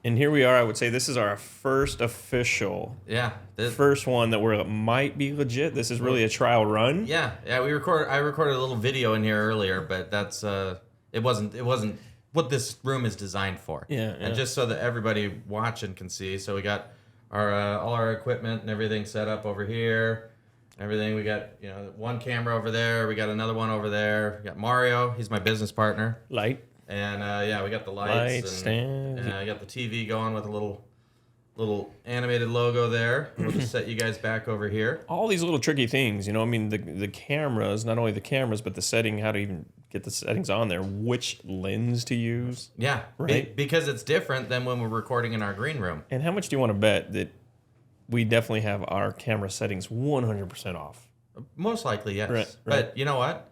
And here we are. I would say this is our first official, first one that might be legit. This is really a trial run. Yeah. I recorded a little video in here earlier, but that's it wasn't what this room is designed for. Yeah. And just so that everybody watching can see, so we got our all our equipment and everything set up over here. Everything we got, one camera over there. We got another one over there. We got Mario. He's my business partner. Light. And we got the lights stand. I got the TV going with a little animated logo there. We'll just set you guys back over here. All these little tricky things, I mean, the cameras, not only the cameras, but the setting, how to even get the settings on there, which lens to use. Yeah, right. Because it's different than when we're recording in our green room. And how much do you want to bet that we definitely have our camera settings 100% off? Most likely, yes. Right. But you know what?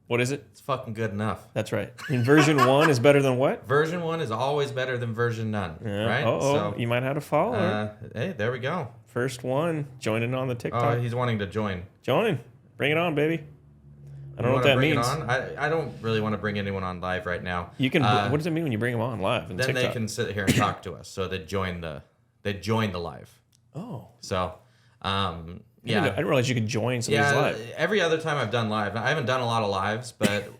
What is it? It's fucking good enough. That's right. And version 1 is better than what? Version 1 is always better than version none. Yeah. Right? So, you might have to follow. Hey, there we go. First one, joining on the TikTok. Oh, he's wanting to join. Join. Bring it on, baby. I don't know what that means. I don't really want to bring anyone on live right now. You can. What does it mean when you bring them on live? Then TikTok? They can sit here and talk to us. So they join the live. Oh. So, yeah. I didn't realize you could join somebody's live. Every other time I've done live, I haven't done a lot of lives, but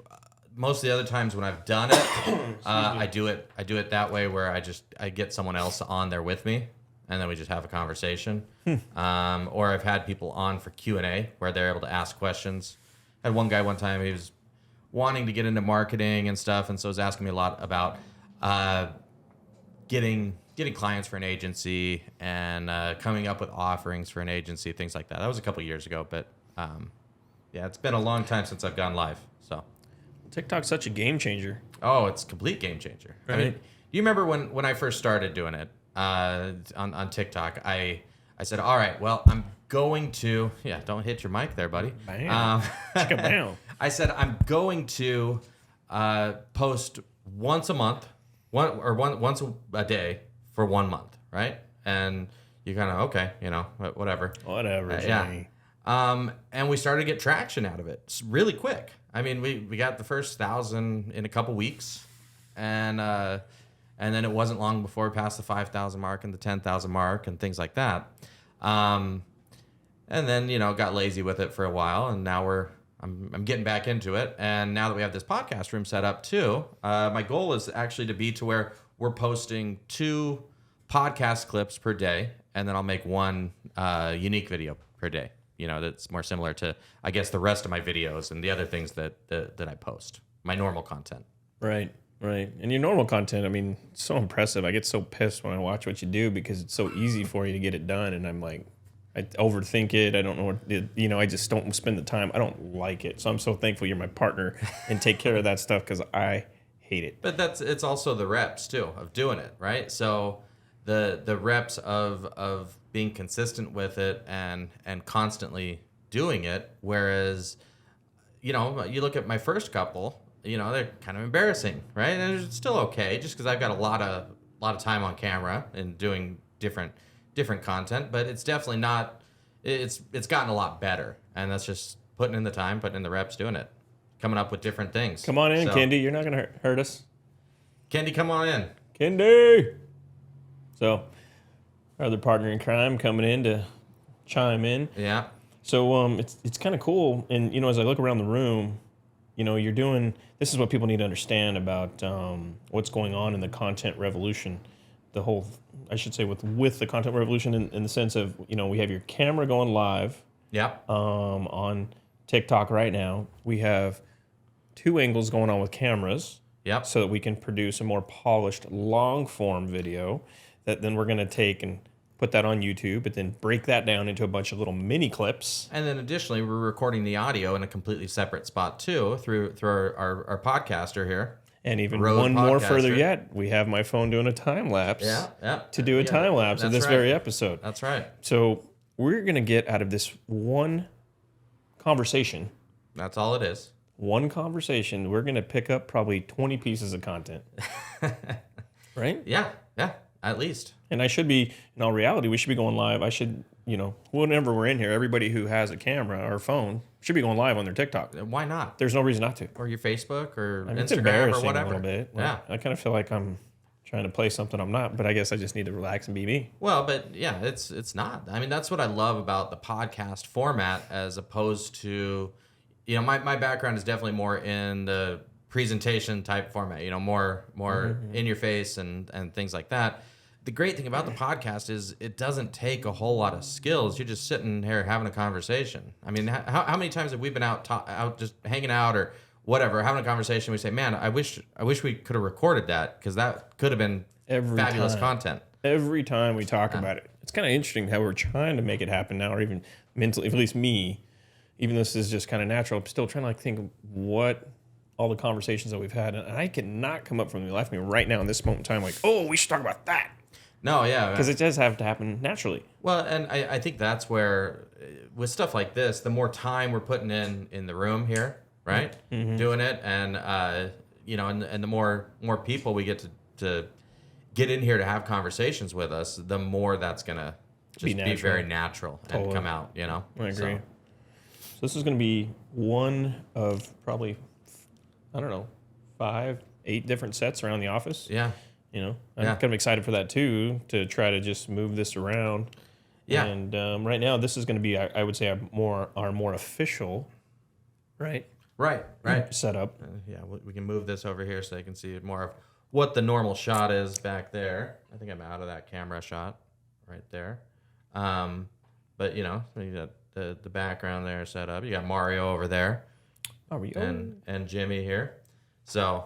most of the other times when I've done it, I do it that way where I get someone else on there with me, and then we just have a conversation. Or I've had people on for Q&A where they're able to ask questions. I had one guy one time, he was wanting to get into marketing and stuff, and so was asking me a lot about getting clients for an agency and coming up with offerings for an agency, things like that. That was a couple years ago, but it's been a long time since I've gone live. So TikTok's such a game changer. Oh, it's a complete game changer. Right. I mean, do you remember when I first started doing it on TikTok? I said, all right, well, I'm going to don't hit your mic there, buddy. Bam. I said I'm going to post once a month, once a day for 1 month, right? And you kind of whatever. Whatever, Jimmy. And we started to get traction out of it really quick. I mean, we got the first 1,000 in a couple weeks, and then it wasn't long before we passed the 5,000 mark and the 10,000 mark and things like that. And then got lazy with it for a while, and now I'm getting back into it. And now that we have this podcast room set up too, my goal is actually to be to where we're posting 2 podcast clips per day, and then I'll make 1 unique video per day. That's more similar to, I guess, the rest of my videos and the other things that I post, my normal content. Right. And your normal content, I mean, it's so impressive. I get so pissed when I watch what you do because it's so easy for you to get it done, and I'm like, I overthink it. I don't know what I just don't spend the time. I don't like it. So I'm so thankful you're my partner and take care of that stuff because I hate it. But it's also the reps too of doing it, right? So the reps of being consistent with it and constantly doing it. Whereas, you look at my first couple, they're kind of embarrassing, right? And it's still okay just because I've got a lot of time on camera and doing different content, but it's definitely not. It's gotten a lot better, and that's just putting in the time, putting in the reps, doing it, coming up with different things. Come on in, Kendi. You're not gonna hurt us. Kendi, come on in. Kendi. So, our other partner in crime coming in to chime in. Yeah. So it's kind of cool, and as I look around the room, you're doing. This is what people need to understand about what's going on in the content revolution. The whole, I should say, with the content revolution in the sense of, we have your camera going live. Yeah. On TikTok right now, we have 2 angles going on with cameras. Yep. So that we can produce a more polished long form video that then we're going to take and put that on YouTube, but then break that down into a bunch of little mini clips. And then additionally, we're recording the audio in a completely separate spot too through our podcaster here. And even one more further yet, we have my phone doing a time lapse to do a time lapse of this very episode. That's right. So we're going to get out of this one conversation. That's all it is. One conversation. We're going to pick up probably 20 pieces of content. Right? Yeah, at least. And I should be, in all reality, we should be going live. I should, whenever we're in here, everybody who has a camera or phone should be going live on their TikTok. Why not? There's no reason not to. Or your Facebook or It's Instagram embarrassing or whatever. A little bit. Yeah. I kind of feel like I'm trying to play something I'm not, but I guess I just need to relax and be me. Well, but yeah, it's not. I mean, that's what I love about the podcast format as opposed to, my background is definitely more in the presentation type format, more in your face and things like that. The great thing about the podcast is it doesn't take a whole lot of skills. You're just sitting here having a conversation. I mean, how many times have we been out just hanging out or whatever, having a conversation? We say, man, I wish we could have recorded that because that could have been fabulous content. Every time we talk about it, it's kind of interesting how we're trying to make it happen now, or even mentally, at least me, even though this is just kind of natural, I'm still trying to think of what all the conversations that we've had, and I cannot come up from the life of me right now in this moment in time, like, oh, we should talk about that. No, yeah. Because it does have to happen naturally. Well, and I think that's where, with stuff like this, the more time we're putting in the room here, right, doing it, and and the more people we get to get in here to have conversations with us, the more that's gonna just be very natural and come out. I agree. So this is gonna be one of probably, I don't know, 5, 8 different sets around the office. Yeah. I'm kind of excited for that too, to try to just move this around. Yeah. And right now, this is going to be, I would say, our more official, right? Right. Setup. We can move this over here so they can see more of what the normal shot is back there. I think I'm out of that camera shot right there. But you got the background there set up. You got Mario over there. Mario. And Jimmy here. So.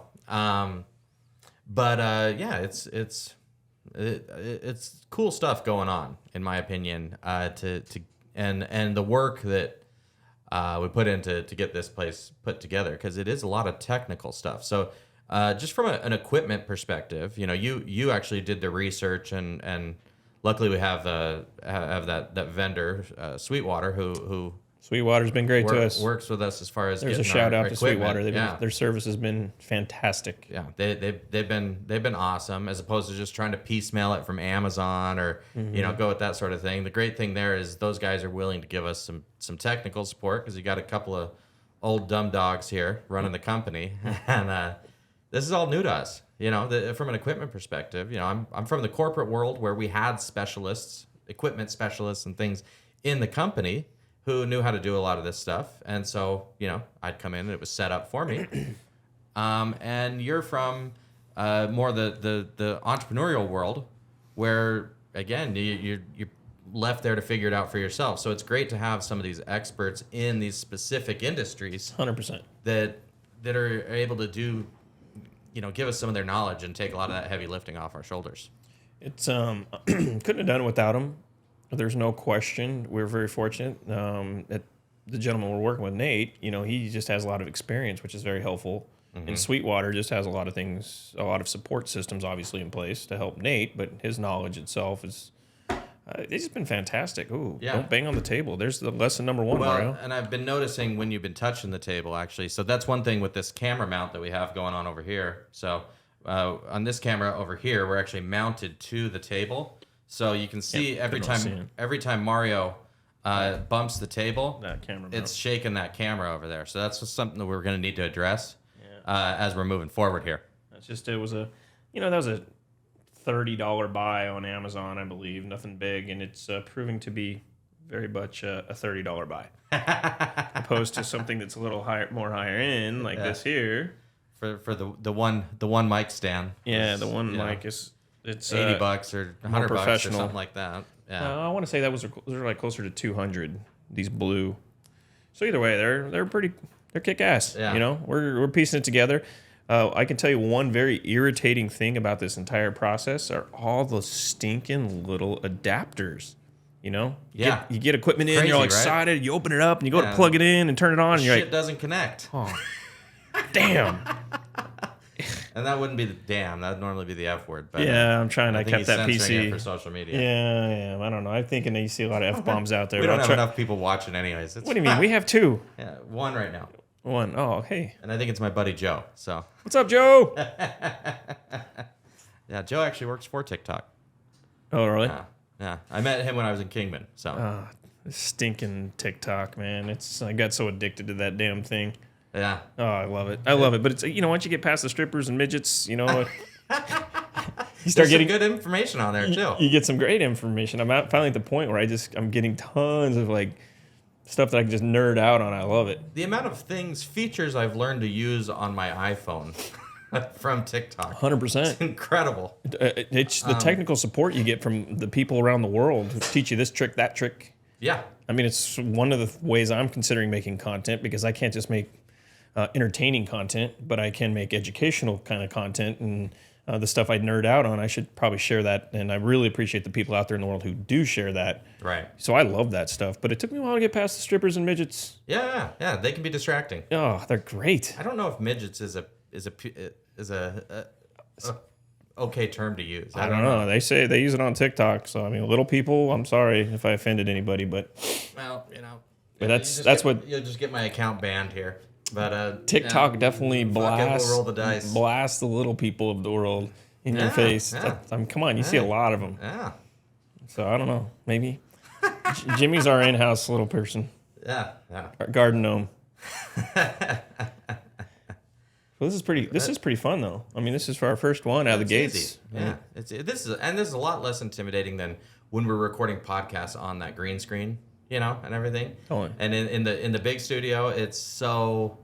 But it's cool stuff going on, in my opinion. And the work that we put into to get this place put together, because it is a lot of technical stuff. So just from an equipment perspective, you actually did the research, and luckily we have that vendor Sweetwater who Sweetwater's been great to us. Works with us as far as there's a shout out to Sweetwater. Their service has been fantastic. Yeah, they've been awesome, as opposed to just trying to piecemeal it from Amazon or go with that sort of thing. The great thing there is those guys are willing to give us some technical support, because you got a couple of old dumb dogs here running the company, and this is all new to us. From an equipment perspective, I'm from the corporate world where we had specialists, equipment specialists, and things in the company who knew how to do a lot of this stuff. And so, I'd come in and it was set up for me. And you're from more the entrepreneurial world where, again, you're left there to figure it out for yourself. So it's great to have some of these experts in these specific industries 100% that are able to do, give us some of their knowledge and take a lot of that heavy lifting off our shoulders. It's couldn't have done it without them. There's no question. We're very fortunate that the gentleman we're working with, Nate, he just has a lot of experience, which is very helpful. And Sweetwater just has a lot of things, a lot of support systems, obviously, in place to help Nate. But his knowledge itself is, it's just been fantastic. Ooh, don't bang on the table. There's the lesson number 1, Mario. And I've been noticing when you've been touching the table, actually. So that's one thing with this camera mount that we have going on over here. So on this camera over here, we're actually mounted to the table. So you can see every time Mario bumps the table, that camera it's shaking that camera over there. So that's just something that we're going to need to address as we're moving forward here. That's just, it was that was a $30 buy on Amazon, I believe. Nothing big, and it's proving to be very much a $30 buy, opposed to something that's a little more higher end, like this here. For the one mic stand. Yeah, the one mic is. It's $80 or $100 or something like that. Yeah, I want to say those are like closer to 200. These blue. So either way, they're kick ass. Yeah. We're piecing it together. I can tell you one very irritating thing about this entire process are all those stinking little adapters. You get equipment in, you're all excited, right? You open it up and you go to plug it in and turn it on, and you're like, doesn't connect. Oh, damn. And that wouldn't be the damn. That would normally be the F word. But I'm trying to keep that PC it for social media. Yeah. I don't know. I'm thinking that you see a lot of F bombs out there. We don't have enough people watching, anyways. What do you mean? We have 2. Yeah, 1 right now. 1. Oh, hey. And I think it's my buddy Joe. So. What's up, Joe? Yeah, Joe actually works for TikTok. Oh, really? Yeah. I met him when I was in Kingman. So. Stinking TikTok, man. I got so addicted to that damn thing. Yeah. Oh, I love it. But it's once you get past the strippers and midgets, start getting some good information on there too. You get some great information. I'm finally at the point where I'm getting tons of like stuff that I can just nerd out on. I love it. The amount of features I've learned to use on my iPhone from TikTok. 100%. It's incredible. It's the technical support you get from the people around the world who teach you this trick, that trick. Yeah. I mean, it's one of the ways I'm considering making content, because I can't just make entertaining content, but I can make educational kind of content, and the stuff I nerd out on, I should probably share that. And I really appreciate the people out there in the world who do share that. Right. So I love that stuff, but it took me a while to get past the strippers and midgets. Yeah. They can be distracting. Oh, they're great. I don't know if midgets is a okay term to use. I don't know. They say they use it on TikTok. So I mean, little people, I'm sorry if I offended anybody, but but that's what you'll just get my account banned here. But TikTok definitely blasts we'll roll the dice. Blast the little people of the world in your face. Yeah. Come on, you see a lot of them. Yeah. So I don't know. Maybe Jimmy's our in-house little person. Yeah. Our garden gnome. Well, this is pretty fun though. I mean, this is for our first one out of the gates. Easy. Yeah. This is a lot less intimidating than when we're recording podcasts on that green screen, and everything. Totally. And in the big studio, it's so.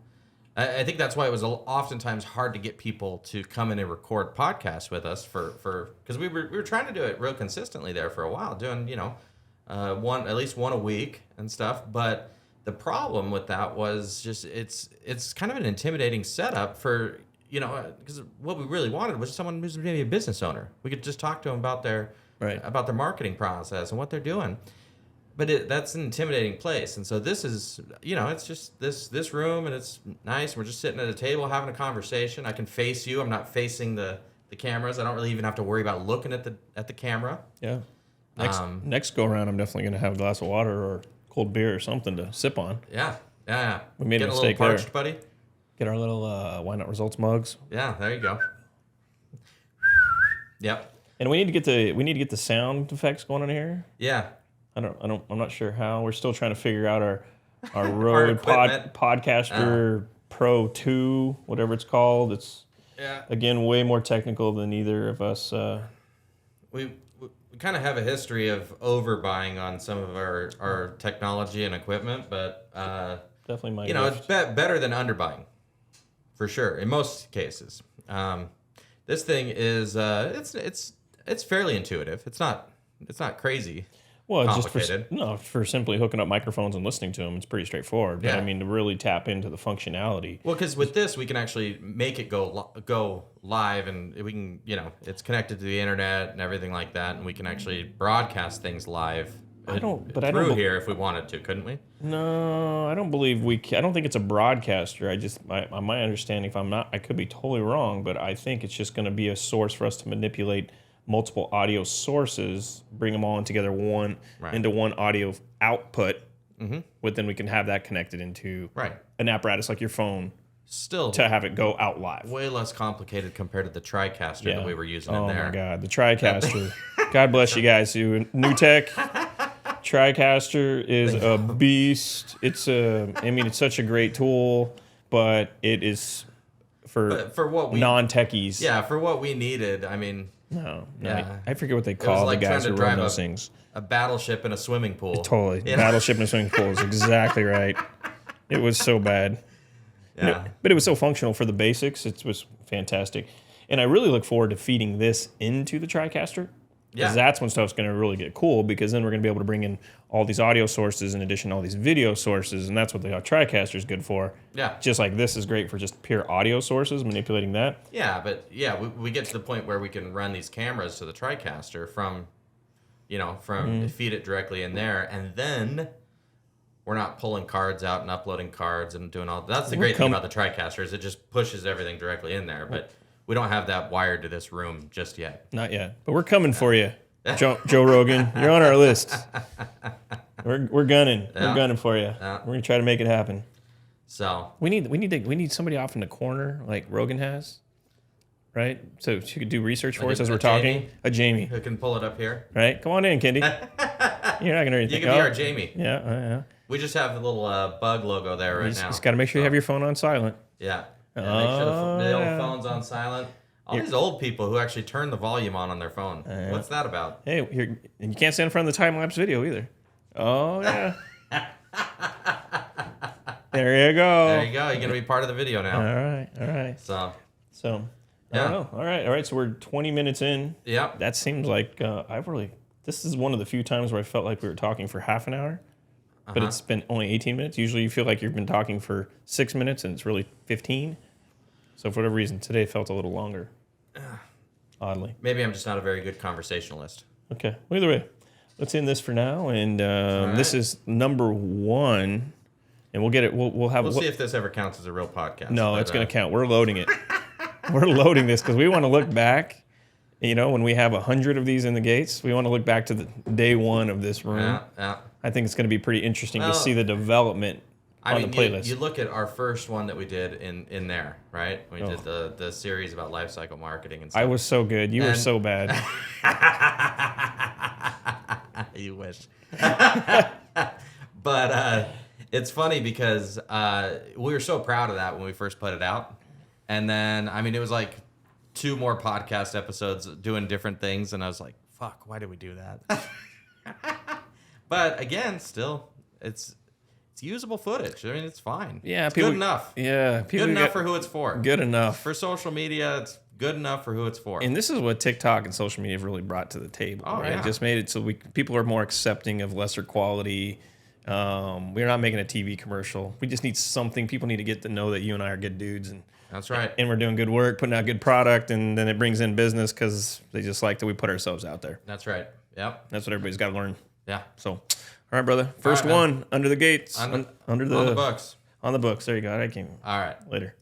I think that's why it was oftentimes hard to get people to come in and record podcasts with us because we were trying to do it real consistently there for a while, doing at least one a week and stuff. But the problem with that was just it's kind of an intimidating setup for because what we really wanted was someone who's maybe a business owner. We could just talk to them about their marketing process and what they're doing. But that's an intimidating place, and so this is, it's just this room, and it's nice. We're just sitting at a table having a conversation. I can face you. I'm not facing the cameras. I don't really even have to worry about looking at the camera. Yeah. Next go around, I'm definitely going to have a glass of water or cold beer or something to sip on. Yeah. We made a mistake little parched, there. buddy. Get our little Why Not Results mugs. Yeah, there you go. Yep. And we need to get the sound effects going on here. Yeah. I'm not sure how. We're still trying to figure out our Rode Podcaster Pro 2, whatever it's called. It's again way more technical than either of us. We kind of have a history of overbuying on some of our technology and equipment, but definitely my it's better than underbuying, for sure in most cases. This thing is it's fairly intuitive. It's not crazy. Well, it's just for simply hooking up microphones and listening to them, it's pretty straightforward. But I mean, to really tap into the functionality. Well, because with this, we can actually make it go live, and we can, it's connected to the internet and everything like that, and we can actually broadcast things live. Through here if we wanted to, couldn't we? No, I don't believe I don't think it's a broadcaster. My understanding, if I'm not, I could be totally wrong, but I think it's just going to be a source for us to manipulate multiple audio sources, bring them all together into one audio output. Mm-hmm. But then we can have that connected into an apparatus like your phone. Still to have it go out live. Way less complicated compared to the TriCaster that we were using in there. Oh my God, the TriCaster. God bless you guys who new tech. TriCaster is a beast. It's such a great tool, but it is for what non-techies. Yeah, for what we needed. I mean, no. I forget what they call the guys who run those things. A battleship in a swimming pool. Totally. Battleship in a swimming pool is exactly right. It was so bad. Yeah. But it was so functional for the basics. It was fantastic. And I really look forward to feeding this into the TriCaster. Because that's when stuff's going to really get cool, because then we're going to be able to bring in all these audio sources in addition to all these video sources, and that's what the TriCaster is good for. Yeah. Just like this is great for just pure audio sources, manipulating that. Yeah, but we get to the point where we can run these cameras to the TriCaster from feed it directly in there, and then we're not pulling cards out and uploading cards and doing all. That's the great thing about the TriCaster is it just pushes everything directly in there, but we don't have that wired to this room just yet. Not yet, but we're coming for you, Joe Rogan. You're on our list. We're gunning. Yeah. We're gunning for you. Yeah. We're gonna try to make it happen. So we need somebody off in the corner like Rogan has, right? So she could do research for us as we're talking. A Jamie who can pull it up here. Right? Come on in, Kendi. You're not gonna anything. You can be our Jamie. Yeah. We just have the little bug logo there right now. Just got to make sure you have your phone on silent. Yeah. Make sure the phone's on silent. All these old people who actually turn the volume on their phone. What's that about? Hey, here, and you can't stand in front of the time-lapse video either. Oh, yeah. There you go. There you go. You're going to be part of the video now. All right. So, I don't know. All right. So we're 20 minutes in. Yep. That seems like this is one of the few times where I felt like we were talking for half an hour, but it's been only 18 minutes. Usually you feel like you've been talking for 6 minutes and it's really 15. So for whatever reason, today felt a little longer. Oddly. Maybe I'm just not a very good conversationalist. Okay. Well, either way, let's end this for now. And this is number 1. And we'll get it. We'll see if this ever counts as a real podcast. No, it's going to count. We're loading it. We're loading this because we want to look back. You know, when we have 100 of these in the gates, we want to look back to the day 1 of this room. Yeah. I think it's going to be pretty interesting to see the development on the playlist. You look at our first one that we did in there, right? We did the series about life cycle marketing and stuff. I was so good. You were so bad. You wish. But it's funny because we were so proud of that when we first put it out. And then, I mean, it was like 2 more podcast episodes doing different things. And I was like, fuck, why did we do that? But again, still, it's usable footage. I mean, it's fine. Yeah, it's good enough. Yeah. Good enough for who it's for. Good enough. For social media, it's good enough for who it's for. And this is what TikTok and social media have really brought to the table. Right? Yeah. It just made it so people are more accepting of lesser quality. We're not making a TV commercial. We just need something. People need to get to know that you and I are good dudes. And that's right. And we're doing good work, putting out good product, and then it brings in business because they just like that we put ourselves out there. That's right. Yep. That's what everybody's got to learn. Yeah. So, all right, brother. First one, under the gates. Under the on the books. On the books. There you go. I came. All right. Later.